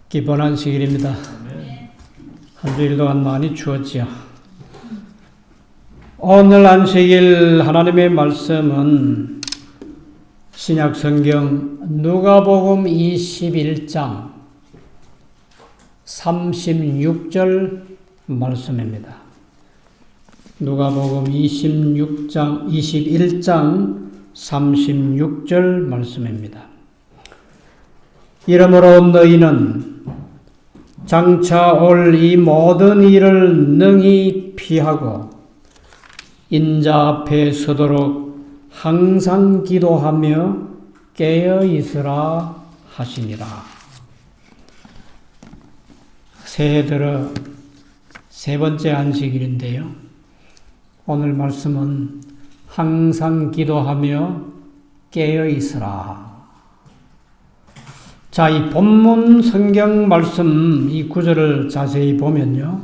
기쁜 안식일입니다. 한 주일 동안 많이 추웠지요. 오늘 안식일 하나님의 말씀은 신약 성경 누가복음 21장 36절 말씀입니다. 누가복음 21장 36절 말씀입니다. 이러므로 너희는 장차 올 이 모든 일을 능히 피하고 인자 앞에 서도록 항상 기도하며 깨어 있으라 하시니라. 새해 들어 세 번째 안식일인데요. 오늘 말씀은 항상 기도하며 깨어 있으라. 자, 이 본문 성경 말씀 이 구절을 자세히 보면요.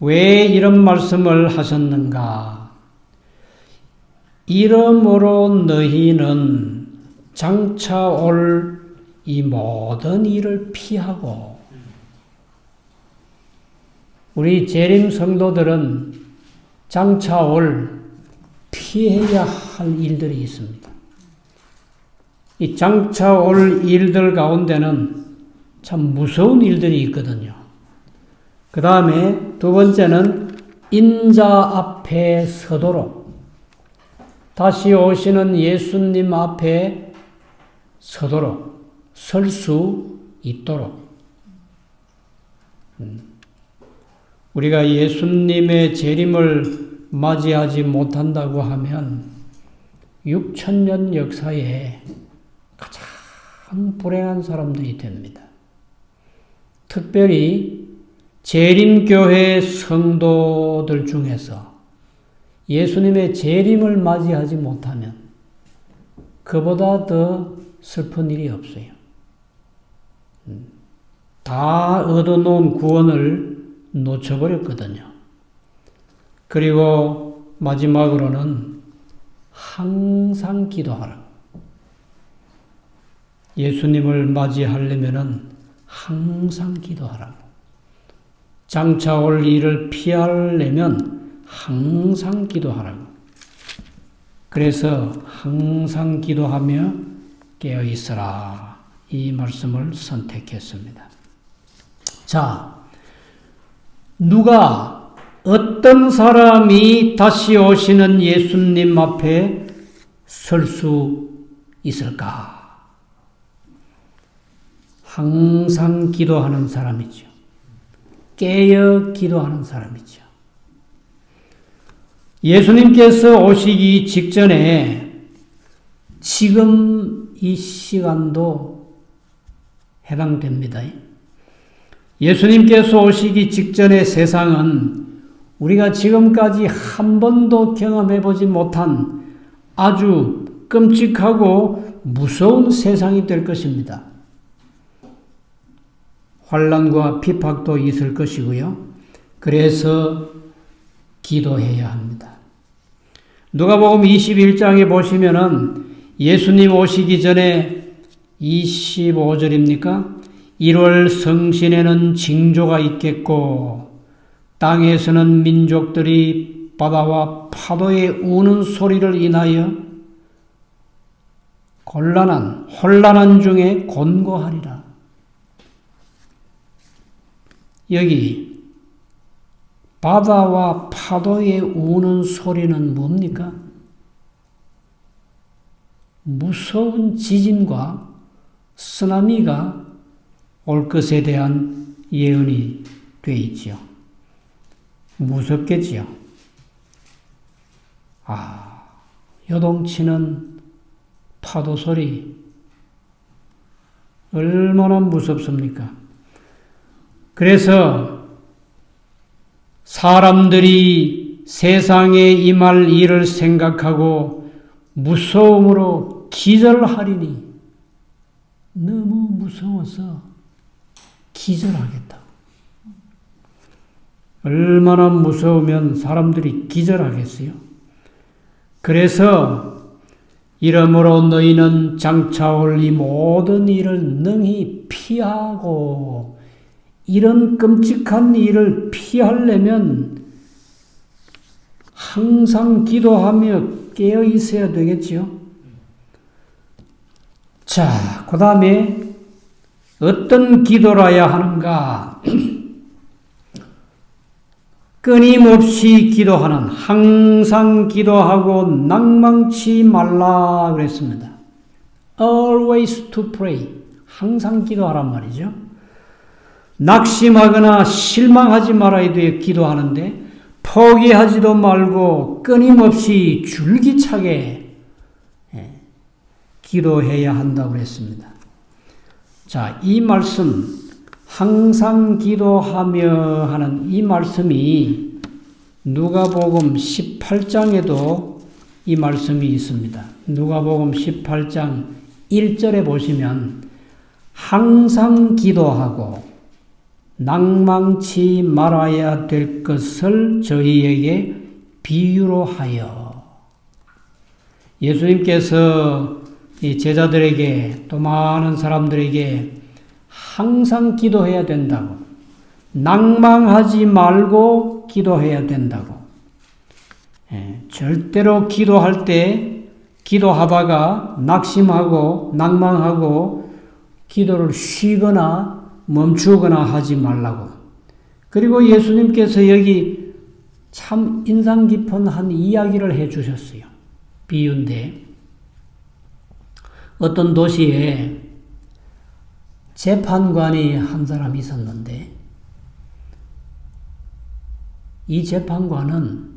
왜 이런 말씀을 하셨는가? 이러므로 너희는 장차 올 이 모든 일을 피하고, 우리 재림 성도들은 장차 올 피해야 할 일들이 있습니다. 이 장차 올 일들 가운데는 참 무서운 일들이 있거든요. 그 다음에 두 번째는 인자 앞에 서도록, 다시 오시는 예수님 앞에 서도록, 설 수 있도록. 우리가 예수님의 재림을 맞이하지 못한다고 하면 6,000년 역사에 가장 불행한 사람들이 됩니다. 특별히 재림교회 성도들 중에서 예수님의 재림을 맞이하지 못하면 그보다 더 슬픈 일이 없어요. 다 얻어놓은 구원을 놓쳐버렸거든요. 그리고 마지막으로는 항상 기도하라. 예수님을 맞이하려면 항상 기도하라고. 장차 올 일을 피하려면 항상 기도하라고. 그래서 항상 기도하며 깨어 있으라. 이 말씀을 선택했습니다. 자, 누가, 어떤 사람이 다시 오시는 예수님 앞에 설 수 있을까? 항상 기도하는 사람이죠. 깨어 기도하는 사람이죠. 예수님께서 오시기 직전에 지금 이 시간도 해당됩니다. 예수님께서 오시기 직전의 세상은 우리가 지금까지 한 번도 경험해보지 못한 아주 끔찍하고 무서운 세상이 될 것입니다. 환난과 핍박도 있을 것이고요. 그래서 기도해야 합니다. 누가복음 21장에 보시면은 예수님 오시기 전에 25절입니까? 1월 성신에는 징조가 있겠고 땅에서는 민족들이 바다와 파도의 우는 소리를 인하여 혼란한 중에 곤고하리라. 여기 바다와 파도의 우는 소리는 뭡니까? 무서운 지진과 쓰나미가 올 것에 대한 예언이 되어 있지요. 무섭겠지요. 요동치는 파도 소리 얼마나 무섭습니까? 그래서 사람들이 세상에 임할 일을 생각하고 무서움으로 기절하리니, 너무 무서워서 기절하겠다. 얼마나 무서우면 사람들이 기절하겠어요? 그래서 이러므로 너희는 장차 올 이 모든 일을 능히 피하고, 이런 끔찍한 일을 피하려면 항상 기도하며 깨어 있어야 되겠지요. 자, 그 다음에 어떤 기도를 해야 하는가? 끊임없이 기도하는, 항상 기도하고 낭망치 말라 그랬습니다. Always to pray. 항상 기도하란 말이죠. 낙심하거나 실망하지 말아야 돼. 기도하는데 포기하지도 말고 끊임없이 줄기차게 기도해야 한다고 그랬습니다. 자, 이 말씀, 항상 기도하며 하는 이 말씀이 누가복음 18장에도 이 말씀이 있습니다. 누가복음 18장 1절에 보시면 항상 기도하고 낭망치 말아야 될 것을 저희에게 비유로 하여. 예수님께서 이 제자들에게 또 많은 사람들에게 항상 기도해야 된다고, 낭망하지 말고 기도해야 된다고, 절대로 기도할 때 기도하다가 낙심하고 낭망하고 기도를 쉬거나 멈추거나 하지 말라고. 그리고 예수님께서 여기 참 인상 깊은 한 이야기를 해 주셨어요. 비유인데, 어떤 도시에 재판관이 한 사람이 있었는데, 이 재판관은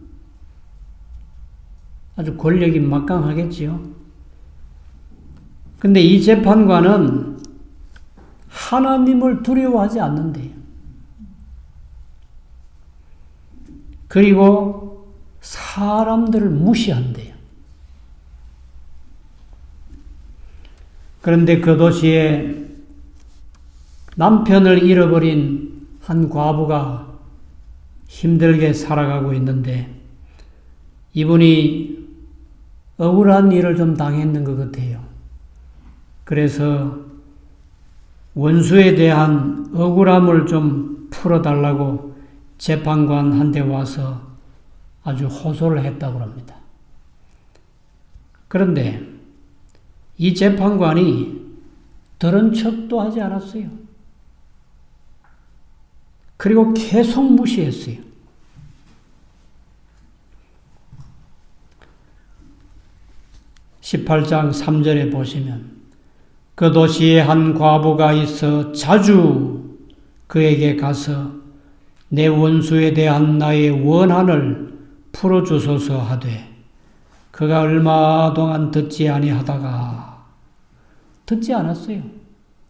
아주 권력이 막강하겠지요. 근데 이 재판관은 하나님을 두려워하지 않는데요. 그리고 사람들을 무시한대요. 그런데 그 도시에 남편을 잃어버린 한 과부가 힘들게 살아가고 있는데, 이분이 억울한 일을 좀 당했는 것 같아요. 그래서 원수에 대한 억울함을 좀 풀어달라고 재판관한테 와서 아주 호소를 했다고 합니다. 그런데 이 재판관이 들은 척도 하지 않았어요. 그리고 계속 무시했어요. 18장 3절에 보시면 그 도시에 한 과부가 있어 자주 그에게 가서 내 원수에 대한 나의 원한을 풀어주소서 하되 그가 얼마 동안 듣지 아니하다가, 듣지 않았어요.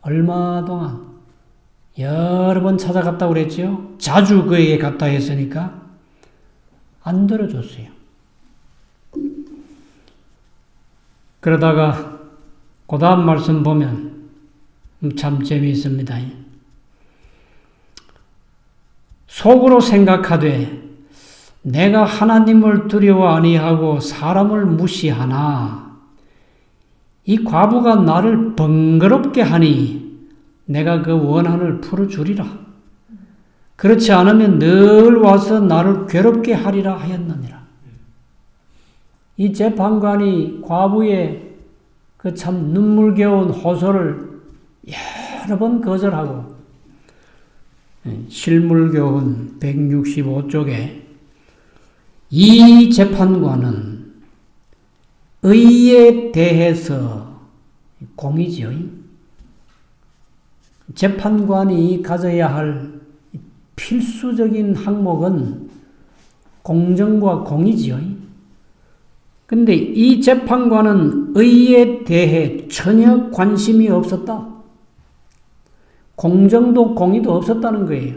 얼마 동안 여러 번 찾아갔다고 그랬죠. 자주 그에게 갔다 했으니까 안 들어줬어요. 그러다가 그 다음 말씀 보면 참 재미있습니다. 속으로 생각하되 내가 하나님을 두려워 아니하고 사람을 무시하나 이 과부가 나를 번거롭게 하니 내가 그 원한을 풀어주리라. 그렇지 않으면 늘 와서 나를 괴롭게 하리라 하였느니라. 이 재판관이 과부의 그 참 눈물겨운 호소를 여러 번 거절하고, 실물교훈 165쪽에 이 재판관은 의에 대해서 공이지요. 재판관이 가져야 할 필수적인 항목은 공정과 공이지요. 근데 이 재판관은 의에 대해 전혀 관심이 없었다. 공정도 공의도 없었다는 거예요.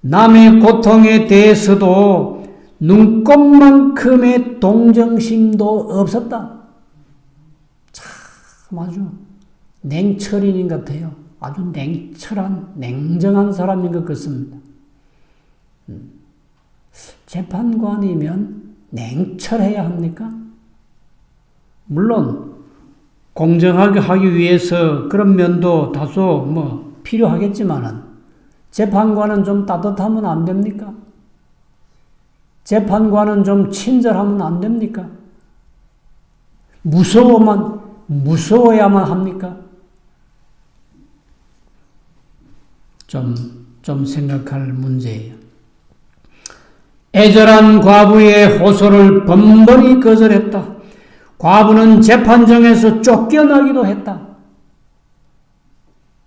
남의 고통에 대해서도 눈꼽만큼의 동정심도 없었다. 참 아주 냉철인인 것 같아요. 아주 냉철한, 냉정한 사람인 것 같습니다. 재판관이면 냉철해야 합니까? 물론 공정하게 하기 위해서 그런 면도 다소 필요하겠지만은 재판관은 좀 따뜻하면 안 됩니까? 재판관은 좀 친절하면 안 됩니까? 무서워야만 합니까? 좀 생각할 문제예요. 애절한 과부의 호소를 번번이 거절했다. 과부는 재판정에서 쫓겨나기도 했다.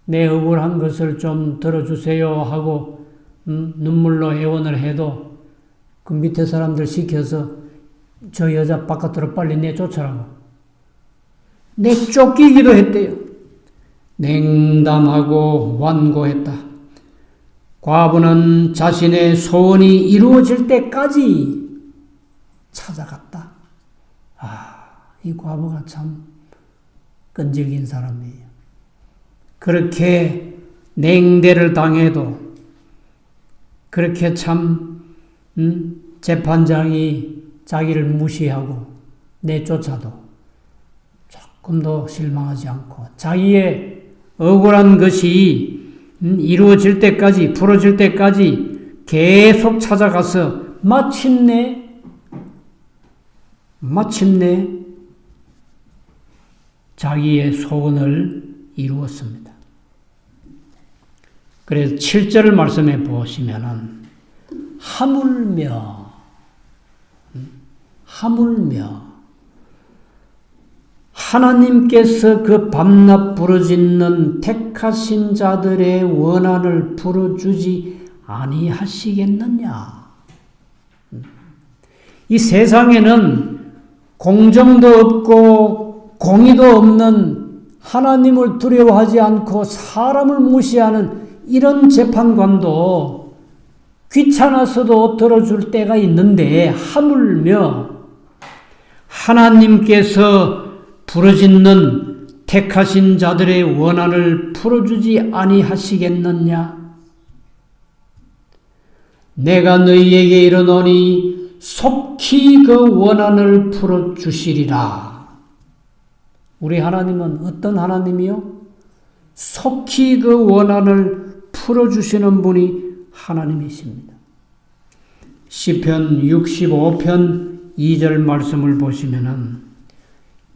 내 억울한 것을 좀 들어주세요 하고 눈물로 애원을 해도 그 밑에 사람들 시켜서 저 여자 바깥으로 빨리 내쫓으라고. 내쫓기기도 했대요. 냉담하고 완고했다. 과부는 자신의 소원이 이루어질 때까지 찾아갔다. 이 과부가 참 끈질긴 사람이에요. 그렇게 냉대를 당해도 그렇게 참 재판장이 자기를 무시하고 내쫓아도 조금도 실망하지 않고 자기의 억울한 것이 이루어질 때까지, 풀어질 때까지 계속 찾아가서 마침내 자기의 소원을 이루었습니다. 그래서 7절 말씀에 보시면은 하물며 하나님께서 그 밤낮 부르짖는 택하신 자들의 원한을 풀어주지 아니하시겠느냐. 이 세상에는 공정도 없고 공의도 없는 하나님을 두려워하지 않고 사람을 무시하는 이런 재판관도 귀찮아서도 들어줄 때가 있는데 하물며 하나님께서 부르짖는 택하신 자들의 원한을 풀어주지 아니하시겠느냐? 내가 너희에게 이르노니 속히 그 원한을 풀어주시리라. 우리 하나님은 어떤 하나님이요? 속히 그 원한을 풀어주시는 분이 하나님이십니다. 시편 65편 2절 말씀을 보시면은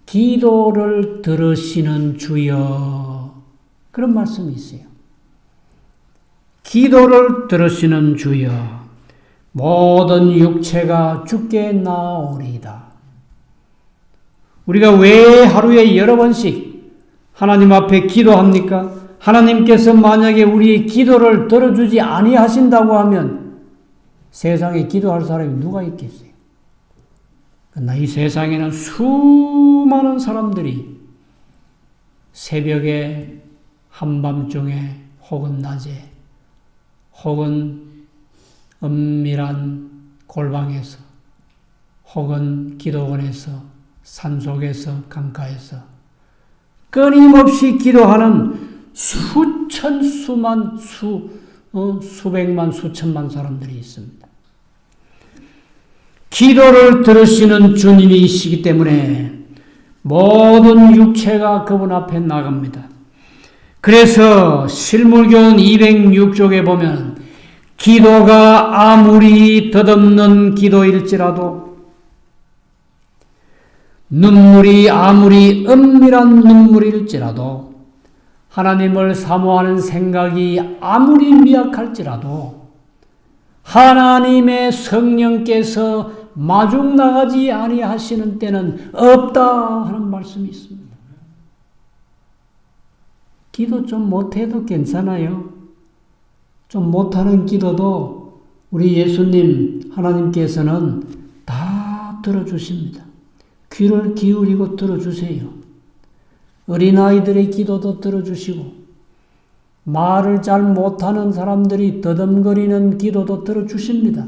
기도를 들으시는 주여, 그런 말씀이 있어요. 기도를 들으시는 주여, 모든 육체가 주께 나오리이다. 우리가 왜 하루에 여러 번씩 하나님 앞에 기도합니까? 하나님께서 만약에 우리의 기도를 들어주지 아니하신다고 하면 세상에 기도할 사람이 누가 있겠어요? 그러나 이 세상에는 수많은 사람들이 새벽에, 한밤중에, 혹은 낮에, 혹은 은밀한 골방에서, 혹은 기도원에서, 산속에서, 강가에서 끊임없이 기도하는 수백만, 수천만 사람들이 있습니다. 기도를 들으시는 주님이시기 때문에 모든 육체가 그분 앞에 나갑니다. 그래서 실물교훈 206쪽에 보면 기도가 아무리 덧없는 기도일지라도, 눈물이 아무리 은밀한 눈물일지라도, 하나님을 사모하는 생각이 아무리 미약할지라도 하나님의 성령께서 마중 나가지 아니하시는 때는 없다 하는 말씀이 있습니다. 기도 좀 못해도 괜찮아요. 좀 못하는 기도도 우리 예수님 하나님께서는 다 들어주십니다. 귀를 기울이고 들어주세요. 어린아이들의 기도도 들어주시고 말을 잘 못하는 사람들이 더듬거리는 기도도 들어주십니다.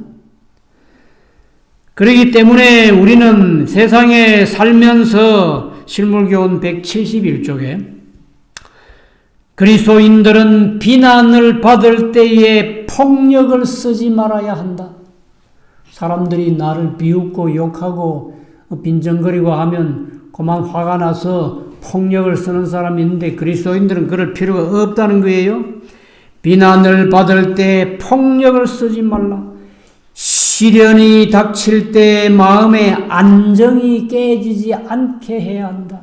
그렇기 때문에 우리는 세상에 살면서 실물교훈 171쪽에 그리스도인들은 비난을 받을 때에 폭력을 쓰지 말아야 한다. 사람들이 나를 비웃고 욕하고 빈정거리고 하면 그만 화가 나서 폭력을 쓰는 사람이 있는데 그리스도인들은 그럴 필요가 없다는 거예요. 비난을 받을 때 폭력을 쓰지 말라. 시련이 닥칠 때 마음의 안정이 깨지지 않게 해야 한다.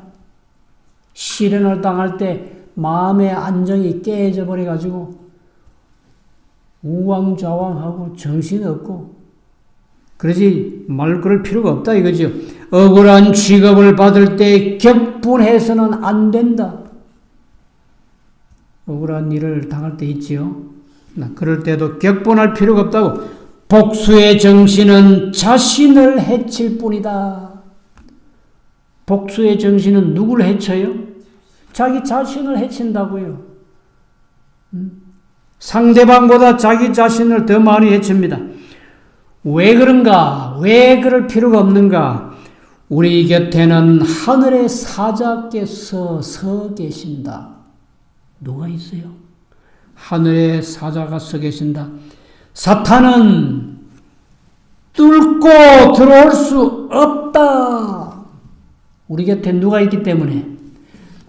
시련을 당할 때 마음의 안정이 깨져 버려가지고 우왕좌왕하고 정신없고 그러지 말 그럴 필요가 없다 이거죠. 억울한 취급을 받을 때 격분해서는 안 된다. 억울한 일을 당할 때 있지요. 그럴 때도 격분할 필요가 없다고. 복수의 정신은 자신을 해칠 뿐이다. 복수의 정신은 누구를 해쳐요? 자기 자신을 해친다고요. 상대방보다 자기 자신을 더 많이 해칩니다. 왜 그런가? 왜 그럴 필요가 없는가? 우리 곁에는 하늘의 사자께서 서 계신다. 누가 있어요? 하늘의 사자가 서 계신다. 사탄은 뚫고 들어올 수 없다. 우리 곁에 누가 있기 때문에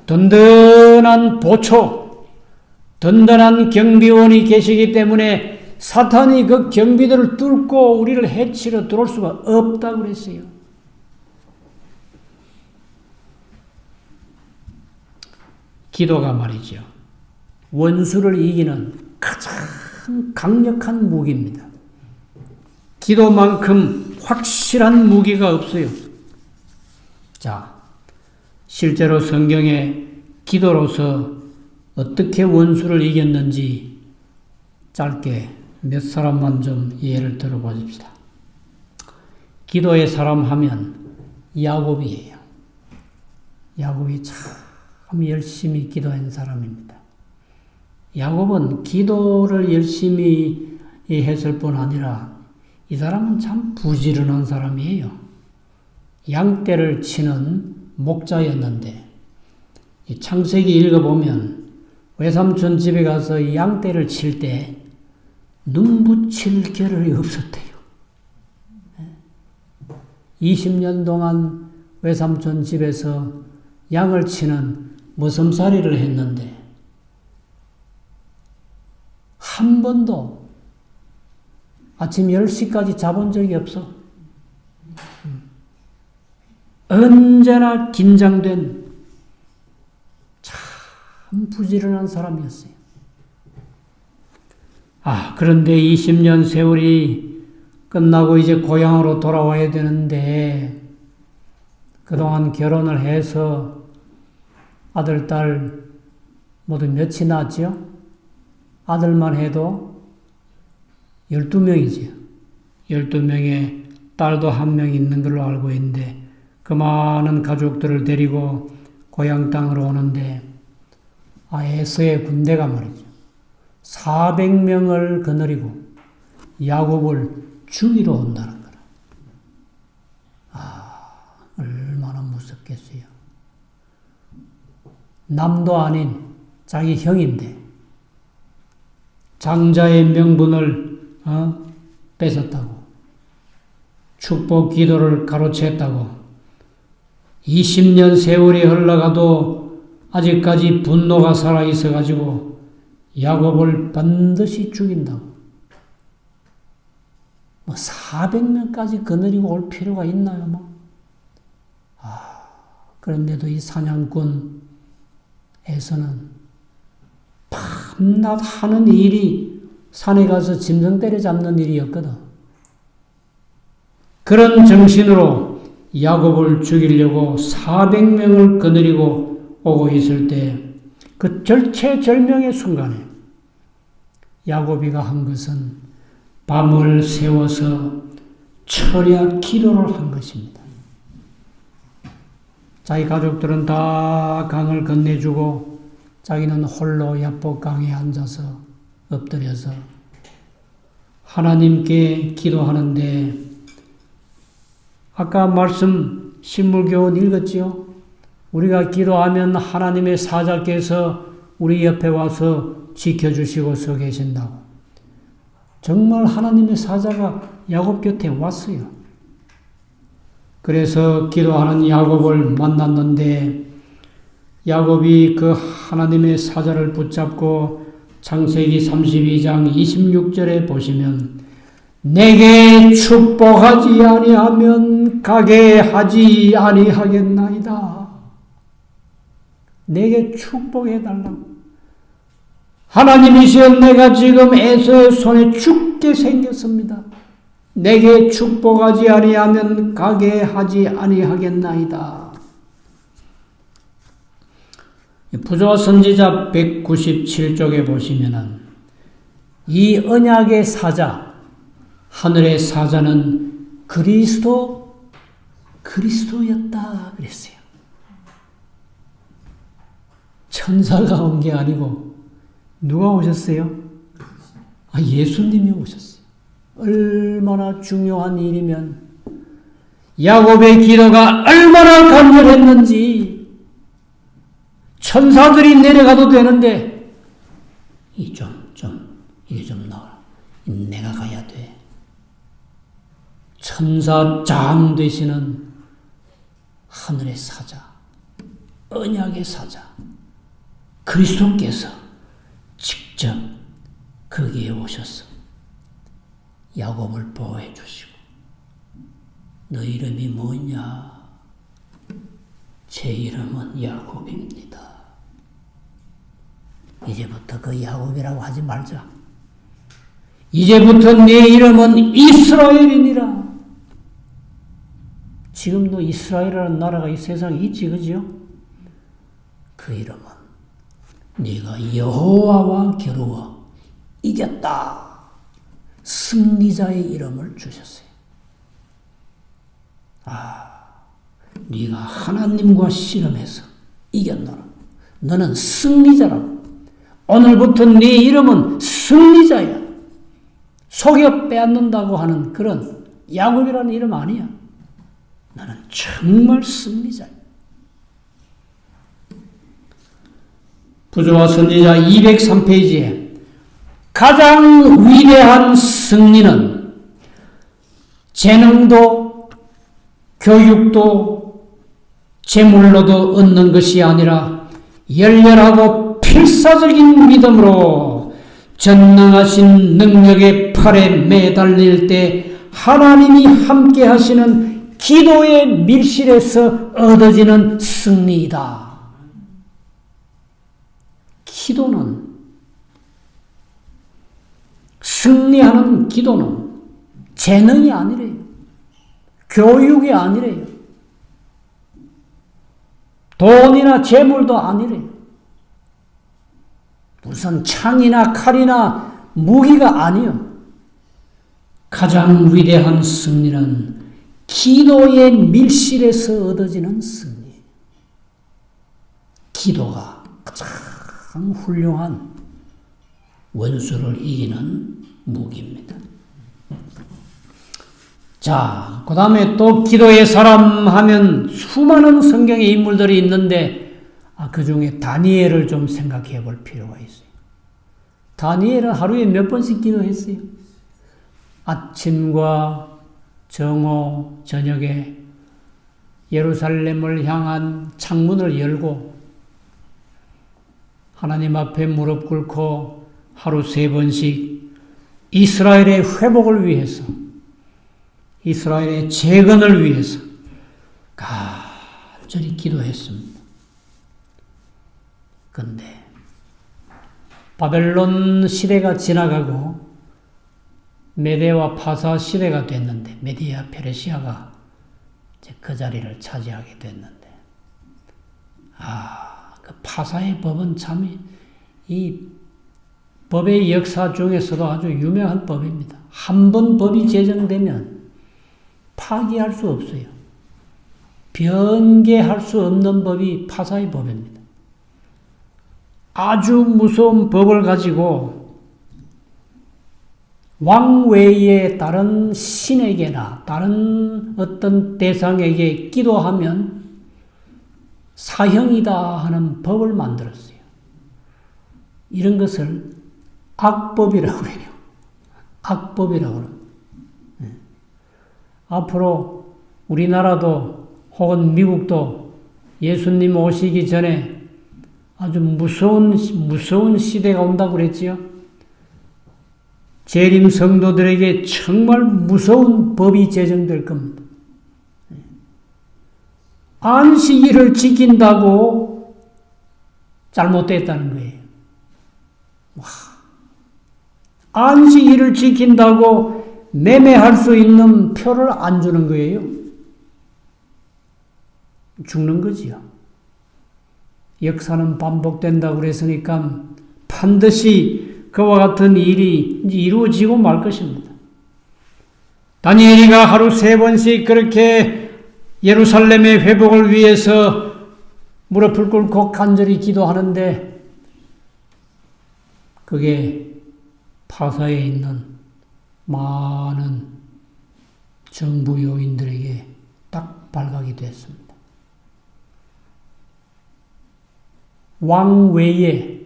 든든한 보초, 든든한 경비원이 계시기 때문에 사탄이 그 경비들을 뚫고 우리를 해치러 들어올 수가 없다고 그랬어요. 기도가 말이죠. 원수를 이기는 가장 강력한 무기입니다. 기도만큼 확실한 무기가 없어요. 자, 실제로 성경에 기도로서 어떻게 원수를 이겼는지 짧게 몇 사람만 좀 예를 들어보십시다. 기도의 사람 하면 야곱이에요. 야곱이 참 열심히 기도한 사람입니다. 야곱은 기도를 열심히 했을 뿐 아니라 이 사람은 참 부지런한 사람이에요. 양떼를 치는 목자였는데 이 창세기 읽어보면 외삼촌 집에 가서 양떼를 칠 때 눈 붙일 겨를이 없었대요. 20년 동안 외삼촌 집에서 양을 치는 머슴살이를 했는데 한 번도 아침 10시까지 자본 적이 없어. 언제나 긴장된 참 부지런한 사람이었어요. 그런데 20년 세월이 끝나고 이제 고향으로 돌아와야 되는데 그동안 결혼을 해서 아들, 딸 모두 몇이 낳았죠? 아들만 해도 12명이지요. 12명의 딸도 한 명 있는 걸로 알고 있는데 그 많은 가족들을 데리고 고향 땅으로 오는데 에서의 군대가 말이죠. 400명을 거느리고 야곱을 죽이러 온다는 거라. 얼마나 무섭겠어요. 남도 아닌 자기 형인데 장자의 명분을 뺏었다고. 축복 기도를 가로챘다고. 20년 세월이 흘러가도 아직까지 분노가 살아있어가지고 야곱을 반드시 죽인다고. 400명까지 거느리고 올 필요가 있나요? 그런데도 이 사냥꾼에서는 밤낮 하는 일이 산에 가서 짐승 때려잡는 일이었거든. 그런 정신으로 야곱을 죽이려고 400명을 거느리고 오고 있을 때 그 절체절명의 순간에 야곱이가 한 것은 밤을 새워서 철야 기도를 한 것입니다. 자기 가족들은 다 강을 건네주고 자기는 홀로 야복강에 앉아서 엎드려서 하나님께 기도하는데 아까 말씀 신물교훈 읽었지요? 우리가 기도하면 하나님의 사자께서 우리 옆에 와서 지켜주시고 서 계신다고. 정말 하나님의 사자가 야곱 곁에 왔어요. 그래서 기도하는 야곱을 만났는데 야곱이 그 하나님의 사자를 붙잡고 창세기 32장 26절에 보시면 내게 축복하지 아니하면 가게 하지 아니하겠나이다. 내게 축복해달라고. 하나님이시여 내가 지금 에서의 손에 죽게 생겼습니다. 내게 축복하지 아니하면 가게 하지 아니하겠나이다. 부조와 선지자 197쪽에 보시면은 이 언약의 사자, 하늘의 사자는 그리스도였다 그랬어요. 천사가 온 게 아니고 누가 오셨어요? 예수님이 오셨어요. 얼마나 중요한 일이면 야곱의 기도가 얼마나 간절했는지 천사들이 내려가도 되는데 이게 좀 나와라. 내가 가야 돼. 천사장 되시는 하늘의 사자, 언약의 사자, 그리스도께서 직접 거기에 오셔서 야곱을 보호해 주시고 너 이름이 뭐냐? 제 이름은 야곱입니다. 이제부터 그 야곱이라고 하지 말자. 이제부터 내 이름은 이스라엘이니라. 지금도 이스라엘이라는 나라가 이 세상에 있지, 그죠? 그 이름은 네가 여호와와 겨루어 이겼다. 승리자의 이름을 주셨어요. 네가 하나님과 씨름해서 이겼노라. 너는 승리자라고. 오늘부터 네 이름은 승리자야. 속여 빼앗는다고 하는 그런 야곱이라는 이름 아니야. 너는 정말 승리자야. 부조와 선지자 203페이지에 가장 위대한 승리는 재능도 교육도 재물로도 얻는 것이 아니라 열렬하고 필사적인 믿음으로 전능하신 능력의 팔에 매달릴 때 하나님이 함께 하시는 기도의 밀실에서 얻어지는 승리이다. 기도는, 승리하는 기도는 재능이 아니래요. 교육이 아니래요. 돈이나 재물도 아니래요. 무슨 창이나 칼이나 무기가 아니요. 가장 위대한 승리는 기도의 밀실에서 얻어지는 승리. 기도가 가장 훌륭한 원수를 이기는 무기입니다. 자, 그 다음에 또 기도의 사람 하면 수많은 성경의 인물들이 있는데 그 중에 다니엘을 좀 생각해 볼 필요가 있어요. 다니엘은 하루에 몇 번씩 기도했어요? 아침과 정오, 저녁에 예루살렘을 향한 창문을 열고 하나님 앞에 무릎 꿇고 하루 3번씩 이스라엘의 회복을 위해서, 이스라엘의 재건을 위해서 간절히 기도했습니다. 그런데 바벨론 시대가 지나가고 메데와 파사 시대가 됐는데 메디아 페르시아가 이제 그 자리를 차지하게 됐는데 그 파사의 법은 참 이 법의 역사 중에서도 아주 유명한 법입니다. 한 번 법이 제정되면 파기할 수 없어요. 변개할 수 없는 법이 파사의 법입니다. 아주 무서운 법을 가지고 왕 외에 다른 신에게나 다른 어떤 대상에게 기도하면 사형이다 하는 법을 만들었어요. 이런 것을 악법이라고 해요. 악법이라고 합니다. 앞으로 우리나라도 혹은 미국도 예수님 오시기 전에 아주 무서운 시대가 온다고 그랬지요. 재림 성도들에게 정말 무서운 법이 제정될 겁니다. 안식일을 지킨다고 잘못됐다는 거예요. 안식일을 지킨다고 매매할 수 있는 표를 안 주는 거예요. 죽는 거지요. 역사는 반복된다고 그랬으니까 반드시 그와 같은 일이 이루어지고 말 것입니다. 다니엘이가 하루 3번씩 그렇게 예루살렘의 회복을 위해서 무릎을 꿇고 간절히 기도하는데 그게 파사에 있는 많은 정부 요인들에게 딱 발각이 됐습니다. 왕 외에,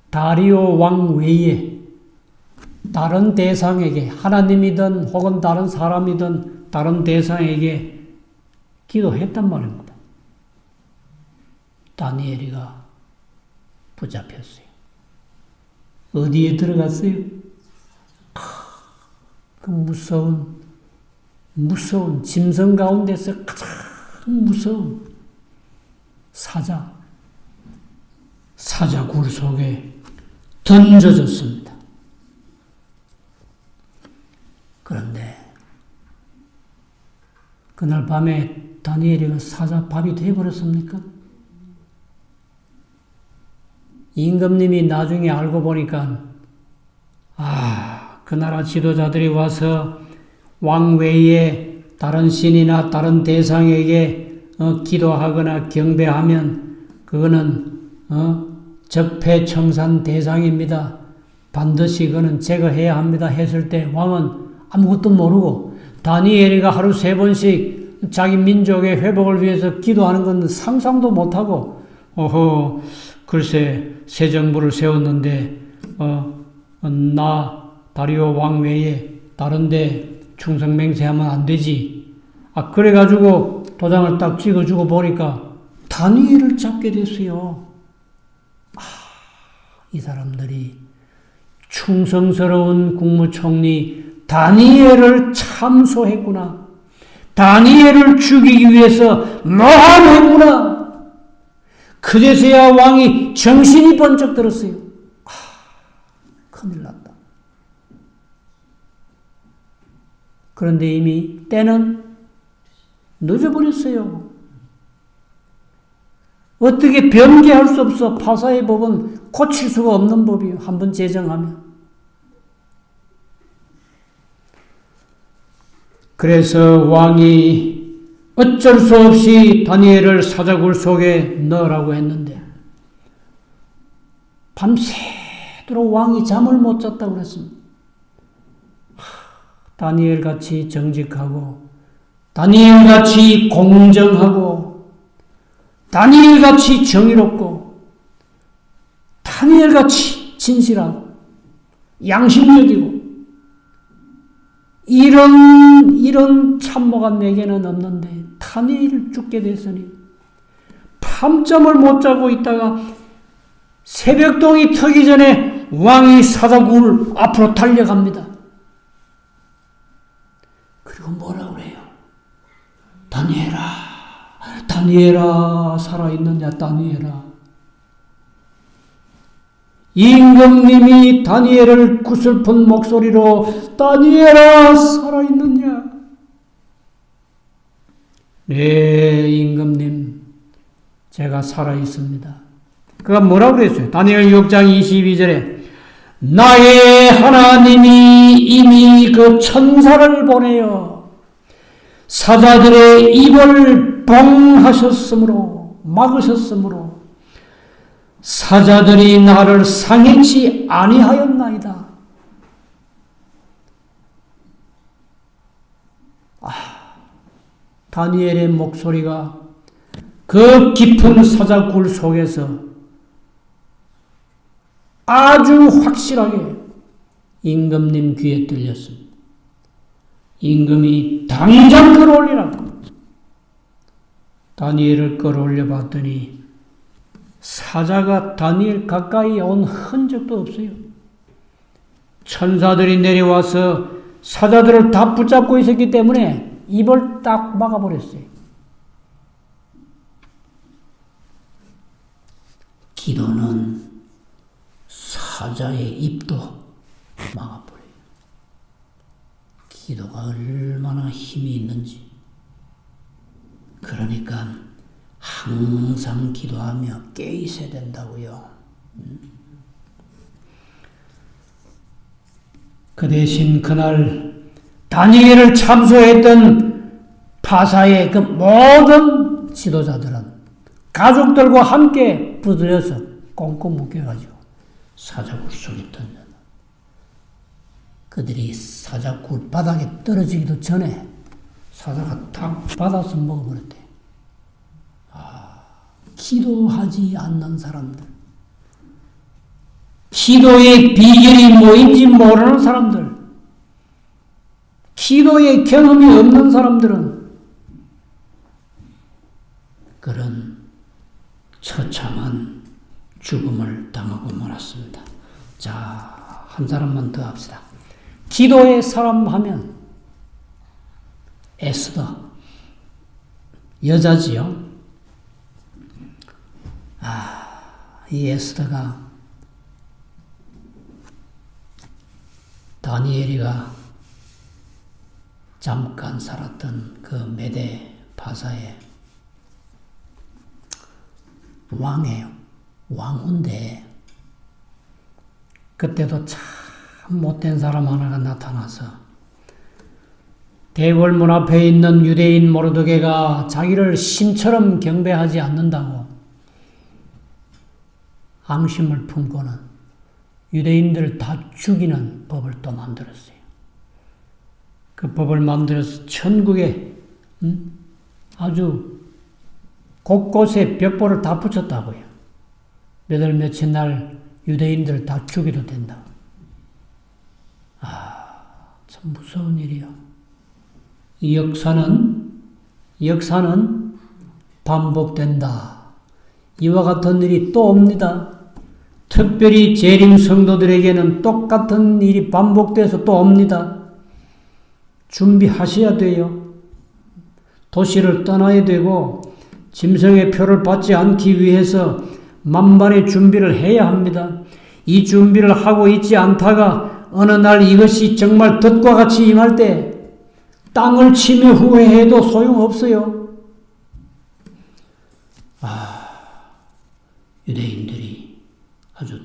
다리오 왕 외에 다른 대상에게, 하나님이든 혹은 다른 사람이든 다른 대상에게 기도했단 말입니다. 다니엘이가 붙잡혔어요. 어디에 들어갔어요? 그 무서운 짐승 가운데서 가장 무서운 사자굴 속에 던져졌습니다. 그런데 그날 밤에 다니엘이가 사자밥이 되어버렸습니까? 임금님이 나중에 알고 보니까 그 나라 지도자들이 와서 왕 외에 다른 신이나 다른 대상에게 기도하거나 경배하면 그거는 적폐청산 대상입니다. 반드시 그거는 제거해야 합니다. 했을 때 왕은 아무것도 모르고 다니엘이가 하루 3번씩 자기 민족의 회복을 위해서 기도하는 건 상상도 못하고 글쎄 새 정부를 세웠는데 나 다리오 왕 외에 다른 데 충성맹세하면 안 되지. 그래가지고 도장을 딱 찍어주고 보니까 다니엘을 잡게 됐어요. 이 사람들이 충성스러운 국무총리 다니엘을 참소했구나. 다니엘을 죽이기 위해서 모함했구나. 그제서야 왕이 정신이 번쩍 들었어요. 큰일 났다. 그런데 이미 때는 늦어버렸어요. 어떻게 변개할 수 없어. 파사의 법은 고칠 수가 없는 법이에요. 한번 제정하면. 그래서 왕이 어쩔 수 없이 다니엘을 사자굴 속에 넣으라고 했는데 밤새도록 왕이 잠을 못 잤다고 그랬습니다. 다니엘같이 정직하고 다니엘같이 공정하고 다니엘같이 정의롭고 다니엘같이 진실하고 양심적이고 이런 참모가 내게는 없는데 다니엘을 죽게 됐으니 밤잠을 못 자고 있다가 새벽동이 트기 전에 왕이 사자굴 앞으로 달려갑니다. 그리고 뭐라 그래요? 다니엘아 살아있느냐 다니엘아. 임금님이 다니엘을 구슬픈 목소리로 다니엘아 살아있느냐? 네 임금님 제가 살아있습니다. 그가 뭐라고 그랬어요? 다니엘 6장 22절에 나의 하나님이 이미 그 천사를 보내어 사자들의 입을 봉하셨으므로 막으셨으므로 사자들이 나를 상해치 아니하였나이다. 다니엘의 목소리가 그 깊은 사자굴 속에서 아주 확실하게 임금님 귀에 들렸습니다. 임금이 당장 끌어올리라고. 다니엘을 끌어올려 봤더니 사자가 다니엘 가까이 온 흔적도 없어요. 천사들이 내려와서 사자들을 다 붙잡고 있었기 때문에 입을 딱 막아버렸어요. 기도는 사자의 입도 막아버려요. 기도가 얼마나 힘이 있는지. 그러니까 항상 기도하며 깨 있어야 된다고요. 그 대신 그날 다니엘을 참소했던 파사의 그 모든 지도자들은 가족들과 함께 부들여서 꽁꽁 묶여가지고 사자굴 속에 던져. 그들이 사자굴 바닥에 떨어지기도 전에 사자가 탁 받아서 먹어버렸대. 기도하지 않는 사람들, 기도의 비결이 뭐인지 모르는 사람들, 기도의 경험이 없는 사람들은 그런 처참한 죽음을 당하고 말았습니다. 자, 한 사람만 더 합시다. 기도의 사람 하면 에스더, 여자지요. 이 에스더가 다니엘이가 잠깐 살았던 그 메대 바사의 왕이에요. 왕후인데 그때도 참 못된 사람 하나가 나타나서 대궐문 앞에 있는 유대인 모르드게가 자기를 신처럼 경배하지 않는다고 앙심을 품고는 유대인들을 다 죽이는 법을 또 만들었어요. 그 법을 만들어서 천국에 아주 곳곳에 벽보를 다 붙였다고요. 몇 월 며칠 날 유대인들을 다 죽여도 된다. 참 무서운 일이요. 이 역사는 반복된다. 이와 같은 일이 또 옵니다. 특별히 재림 성도들에게는 똑같은 일이 반복돼서 또 옵니다. 준비하셔야 돼요. 도시를 떠나야 되고 짐승의 표를 받지 않기 위해서 만반의 준비를 해야 합니다. 이 준비를 하고 있지 않다가 어느 날 이것이 정말 덫과 같이 임할 때 땅을 치며 후회해도 소용없어요. 유대인들이 아주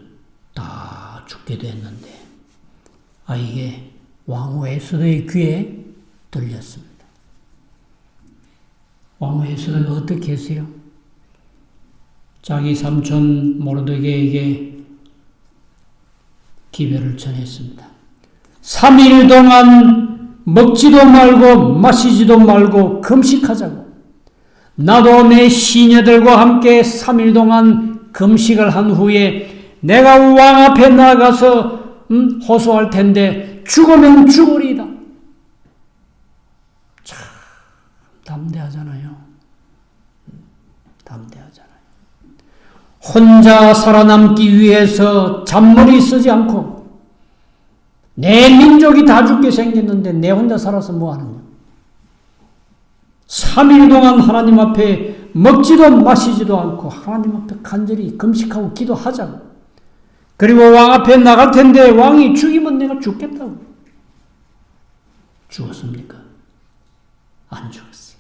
다 죽게 됐는데 이게 왕후 에스더의 귀에 들렸습니다. 왕후 에스더가 어떻게 했어요? 자기 삼촌 모르드게에게 기별을 전했습니다. 3일 동안 먹지도 말고 마시지도 말고 금식하자고. 나도 내 시녀들과 함께 3일 동안 금식을 한 후에 내가 왕 앞에 나가서 호소할 텐데 죽으면 죽으리이다. 참 담대하잖아요. 담대하잖아요. 혼자 살아남기 위해서 잔머리 쓰지 않고 내 민족이 다 죽게 생겼는데 내 혼자 살아서 뭐 하느냐. 3일 동안 하나님 앞에 먹지도 마시지도 않고 하나님 앞에 간절히 금식하고 기도하자고. 그리고 왕 앞에 나갈 텐데 왕이 죽이면 내가 죽겠다고. 죽었습니까? 안 죽었어요.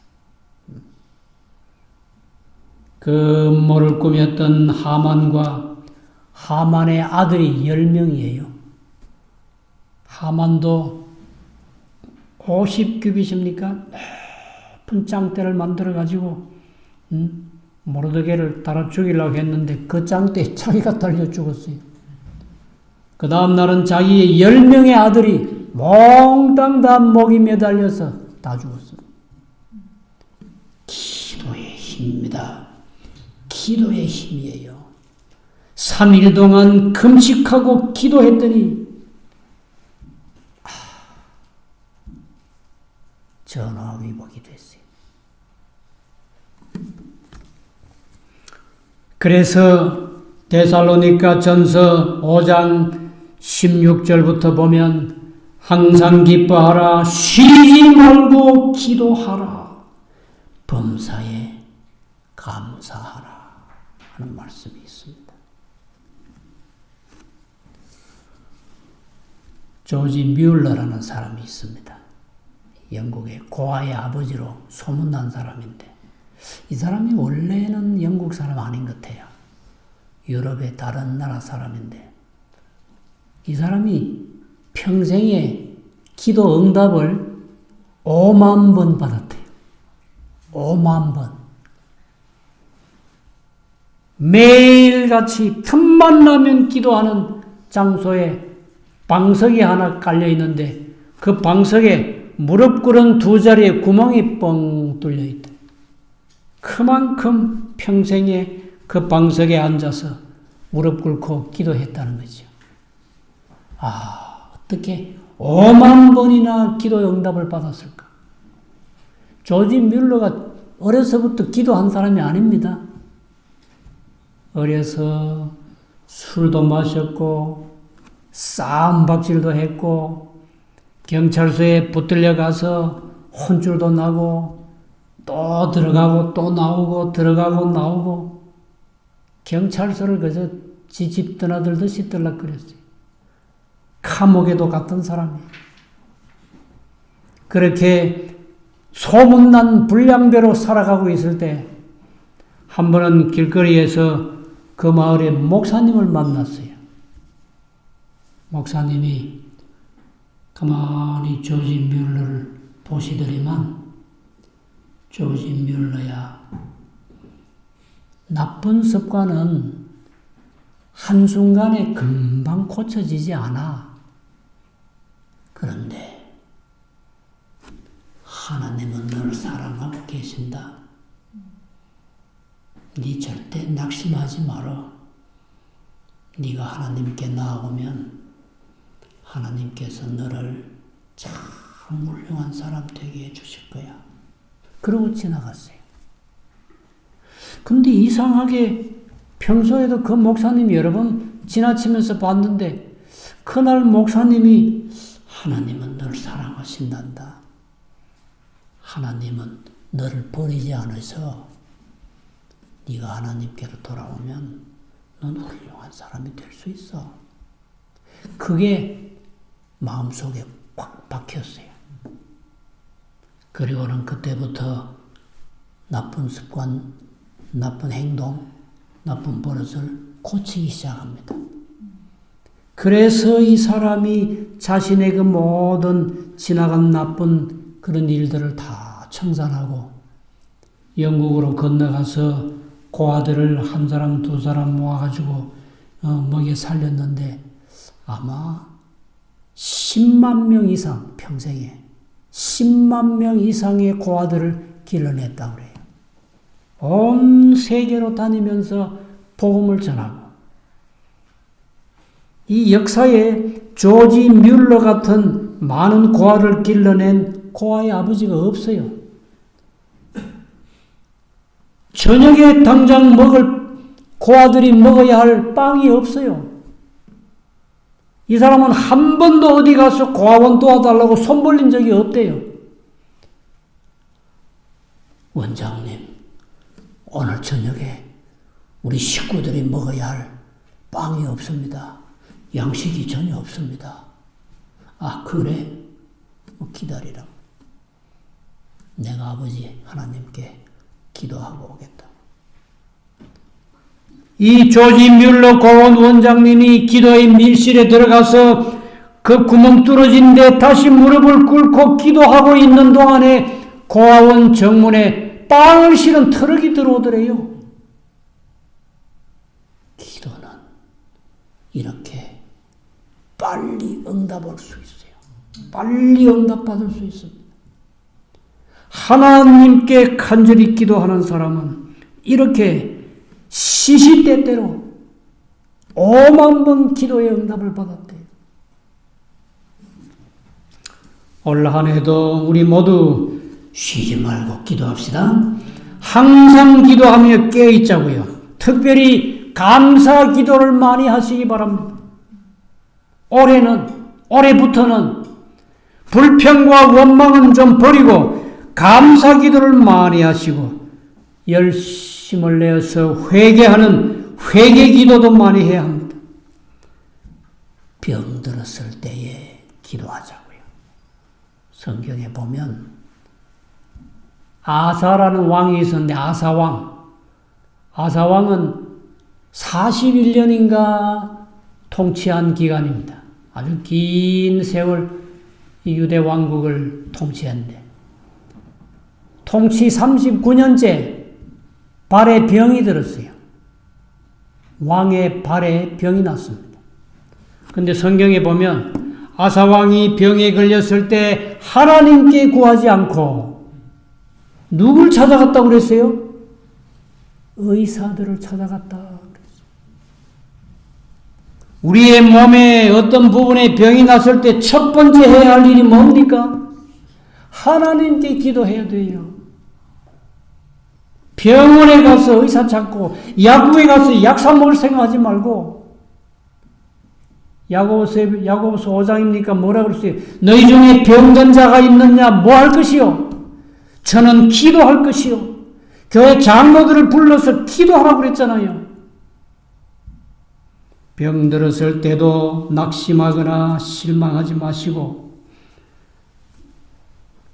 그 음모를 꾸몄던 하만과 하만의 아들이 10명이에요. 하만도 50규빗입니까? 높은 짱대를 만들어가지고 모르드게를 달아 죽이려고 했는데 그 짱대에 자기가 달려 죽었어요. 그 다음 날은 자기의 10명의 아들이 몽땅 다 목이 매달려서 다 죽었어요. 기도의 힘입니다. 기도의 힘이에요. 3일 동안 금식하고 기도했더니 전화위복이 됐어요. 그래서 데살로니가 전서 5장 16절부터 보면 항상 기뻐하라, 쉬지 말고 기도하라, 범사에 감사하라 하는 말씀이 있습니다. 조지 뮬러라는 사람이 있습니다. 영국의 고아의 아버지로 소문난 사람인데 이 사람이 원래는 영국 사람 아닌 것 같아요. 유럽의 다른 나라 사람인데 이 사람이 평생에 기도 응답을 5만 번 받았대요. 5만 번. 매일같이 틈만 나면 기도하는 장소에 방석이 하나 깔려 있는데 그 방석에 무릎 꿇은 두 자리에 구멍이 뻥 뚫려 있다. 그만큼 평생에 그 방석에 앉아서 무릎 꿇고 기도했다는 거죠. 어떻게 5만 번이나 기도 응답을 받았을까? 조지 뮬러가 어려서부터 기도한 사람이 아닙니다. 어려서 술도 마셨고 싸움박질도 했고 경찰서에 붙들려 가서 혼쭐도 나고 또 들어가고 또 나오고 들어가고 나오고 경찰서를 그저 지집 떠나들듯이 들락거렸어요. 감옥에도 갔던 사람이에요. 그렇게 소문난 불량배로 살아가고 있을 때 한 번은 길거리에서 그 마을의 목사님을 만났어요. 목사님이 가만히 조지 뮬러를 보시더니만 조지 뮬러야, 나쁜 습관은 한순간에 금방 고쳐지지 않아. 그런데 하나님은 너를 사랑하고 계신다. 네 절대 낙심하지 마라. 네가 하나님께 나아오면 하나님께서 너를 참 훌륭한 사람 되게 해주실 거야. 그러고 지나갔어요. 근데 이상하게 평소에도 그 목사님 여러 번 지나치면서 봤는데 그날 목사님이 하나님은 너를 사랑하신단다. 하나님은 너를 버리지 않으셔. 네가 하나님께로 돌아오면 넌 훌륭한 사람이 될 수 있어. 그게 마음속에 꽉 박혔어요. 그리고는 그때부터 나쁜 습관, 나쁜 행동, 나쁜 버릇을 고치기 시작합니다. 그래서 이 사람이 자신의 그 모든 지나간 나쁜 그런 일들을 다 청산하고 영국으로 건너가서 고아들을 한 사람 두 사람 모아가지고 먹여 살렸는데 아마 10만 명 이상 평생에 10만 명 이상의 고아들을 길러냈다고 그래요. 온 세계로 다니면서 복음을 전하고 이 역사에 조지 뮬러 같은 많은 고아를 길러낸 고아의 아버지가 없어요. 저녁에 당장 고아들이 먹어야 할 빵이 없어요. 이 사람은 한 번도 어디 가서 고아원 도와달라고 손 벌린 적이 없대요. 원장님, 오늘 저녁에 우리 식구들이 먹어야 할 빵이 없습니다. 양식이 전혀 없습니다. 아, 그래? 기다리라. 내가 아버지 하나님께 기도하고 오겠다. 이 조지 뮬러 고원 원장님이 기도의 밀실에 들어가서 그 구멍 뚫어진 데 다시 무릎을 꿇고 기도하고 있는 동안에 고아원 정문에 빵을 실은 트럭이 들어오더래요. 기도는 이렇게 빨리 응답할 수 있어요. 빨리 응답받을 수 있습니다. 하나님께 간절히 기도하는 사람은 이렇게 시시때때로 5만 번 기도의 응답을 받았대요. 올 한 해도 우리 모두 쉬지 말고 기도합시다. 항상 기도하며 깨어있자고요. 특별히 감사 기도를 많이 하시기 바랍니다. 올해부터는 불평과 원망은 좀 버리고 감사 기도를 많이 하시고 열심을 내어서 회개하는 회개 기도도 많이 해야 합니다. 병들었을 때에 기도하자고요. 성경에 보면 아사라는 왕이 있었는데 아사왕은 41년인가 통치한 기간입니다. 아주 긴 세월 이 유대 왕국을 통치했는데 통치 39년째 발에 병이 들었어요. 왕의 발에 병이 났습니다. 근데 성경에 보면 아사왕이 병에 걸렸을 때 하나님께 구하지 않고 누굴 찾아갔다고 그랬어요? 의사들을 찾아갔다 그랬어요. 우리의 몸에 어떤 부분에 병이 났을 때 첫 번째 해야 할 일이 뭡니까? 하나님께 기도해야 돼요. 병원에 가서 의사 찾고 약국에 가서 약 사 먹을 생각하지 말고 야고보서 5장입니까? 뭐라 그랬어요? 너희 중에 병든 자가 있느냐? 뭐 할 것이요? 저는 기도할 것이요. 교회 장로들을 불러서 기도하라고 그랬잖아요. 병들었을 때도 낙심하거나 실망하지 마시고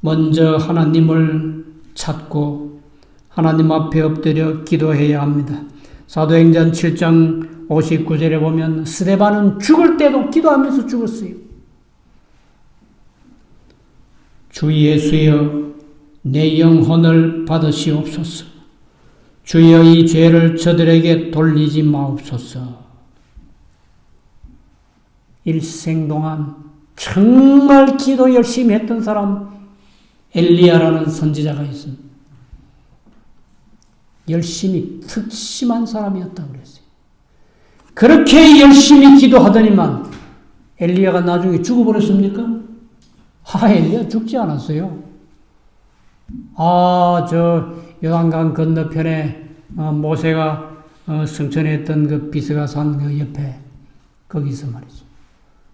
먼저 하나님을 찾고 하나님 앞에 엎드려 기도해야 합니다. 사도행전 7장 59절에 보면 스데반은 죽을 때도 기도하면서 죽었어요. 주 예수여 내 영혼을 받으시옵소서. 주여 이 죄를 저들에게 돌리지 마옵소서. 일생 동안 정말 기도 열심히 했던 사람 엘리야라는 선지자가 있습니다. 열심히 특심한 사람이었다고 그랬어요. 그렇게 열심히 기도하더니만 엘리야가 나중에 죽어버렸습니까? 엘리야 죽지 않았어요. 저 요단강 건너편에 모세가 승천했던 그 비스가산 그 옆에 거기서 말이죠.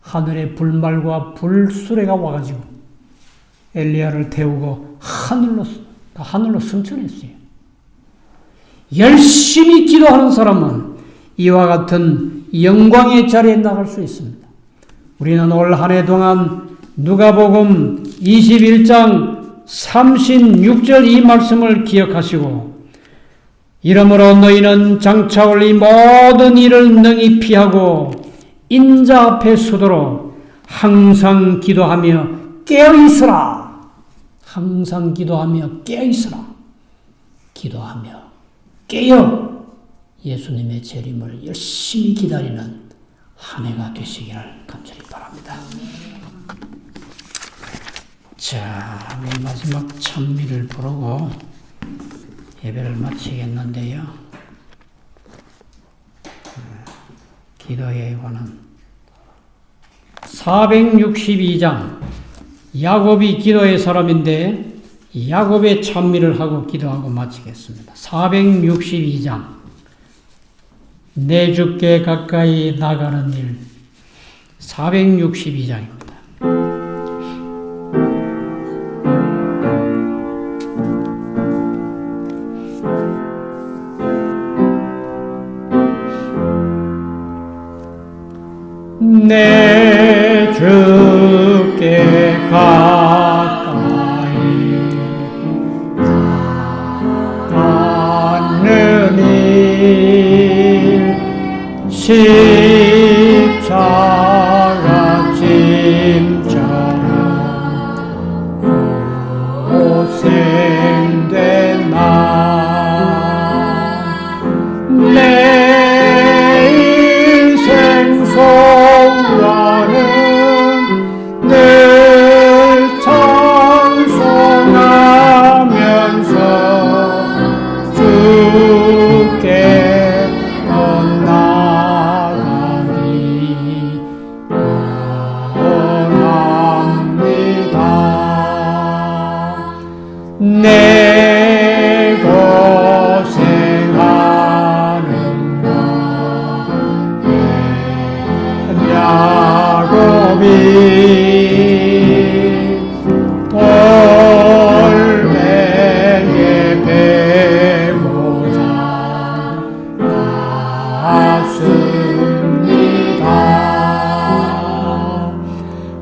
하늘에 불말과 불수레가 와가지고 엘리야를 태우고 하늘로 승천했어요. 열심히 기도하는 사람은 이와 같은 영광의 자리에 나갈 수 있습니다. 우리는 올 한 해 동안 누가복음 21장 36절 이 말씀을 기억하시고 이러므로 너희는 장차 올 이 모든 일을 능히 피하고 인자 앞에 서도록 항상 기도하며 깨어있으라. 항상 기도하며 깨어있으라. 기도하며 깨어 예수님의 재림을 열심히 기다리는 한 해가 되시기를 간절히 바랍니다. 자, 우리 마지막 찬미를 부르고 예배를 마치겠는데요. 기도에 관한 462장 야곱이 기도의 사람인데 야곱의 찬미를 하고 기도하고 마치겠습니다. 462장 내 주께 가까이 나가는 일 462장입니다. 내 주께 가까이 나가는 일 십자가 지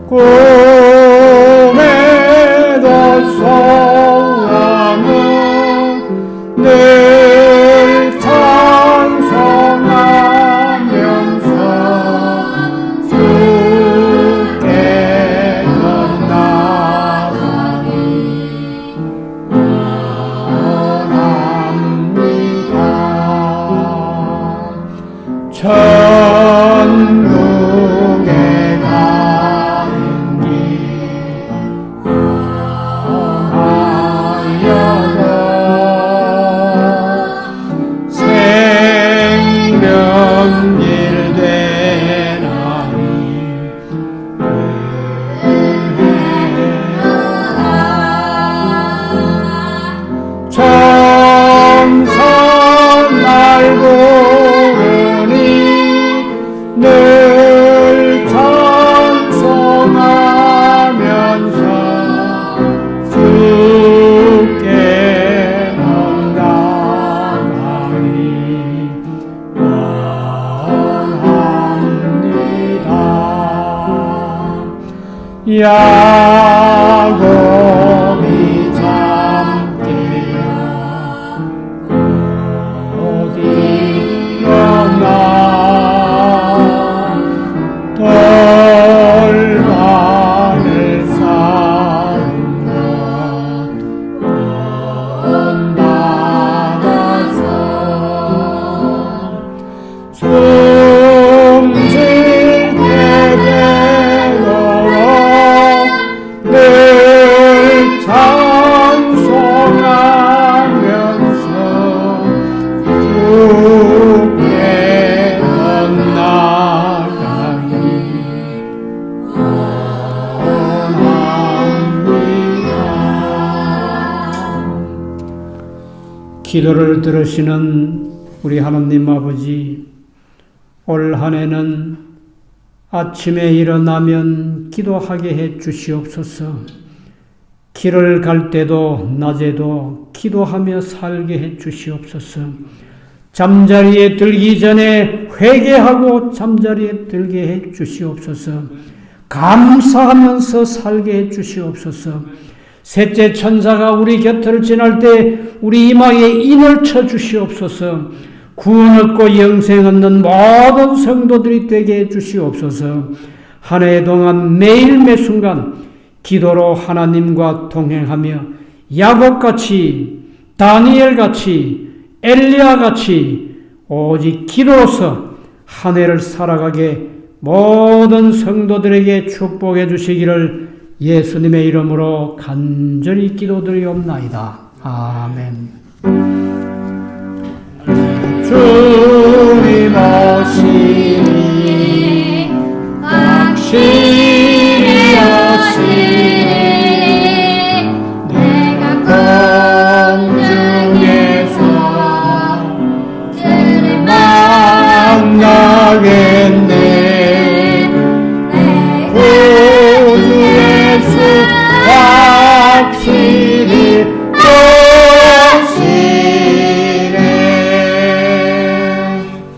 꿈에도 소원은 늘 찬송하면서 주께 전나가기 원합니다. 천국에 가는 길 하여도 생명길 되나니 정선 말고니 늘 찬송하면서 주께 나가기 원합니다. 야곱이 잠께야 어디 영나 돌반을 쌓은 것 받아서 숨질 때되도록 늘 찬송하면서 주께 나가기 원합니다. 기도를 들으시는 우리 하나님 아버지, 올 한 해는 아침에 일어나면 기도하게 해 주시옵소서. 길을 갈 때도 낮에도 기도하며 살게 해 주시옵소서. 잠자리에 들기 전에 회개하고 잠자리에 들게 해 주시옵소서. 감사하면서 살게 해 주시옵소서. 셋째 천사가 우리 곁을 지날 때 우리 이마에 인을 쳐 주시옵소서. 구원 얻고 영생 얻는 모든 성도들이 되게 해 주시옵소서. 한 해 동안 매일 매순간 기도로 하나님과 동행하며 야곱같이, 다니엘같이, 엘리야같이 오직 기도로서 한 해를 살아가게 모든 성도들에게 축복해 주시기를 예수님의 이름으로 간절히 기도드리옵나이다. 아멘. 주님 오시니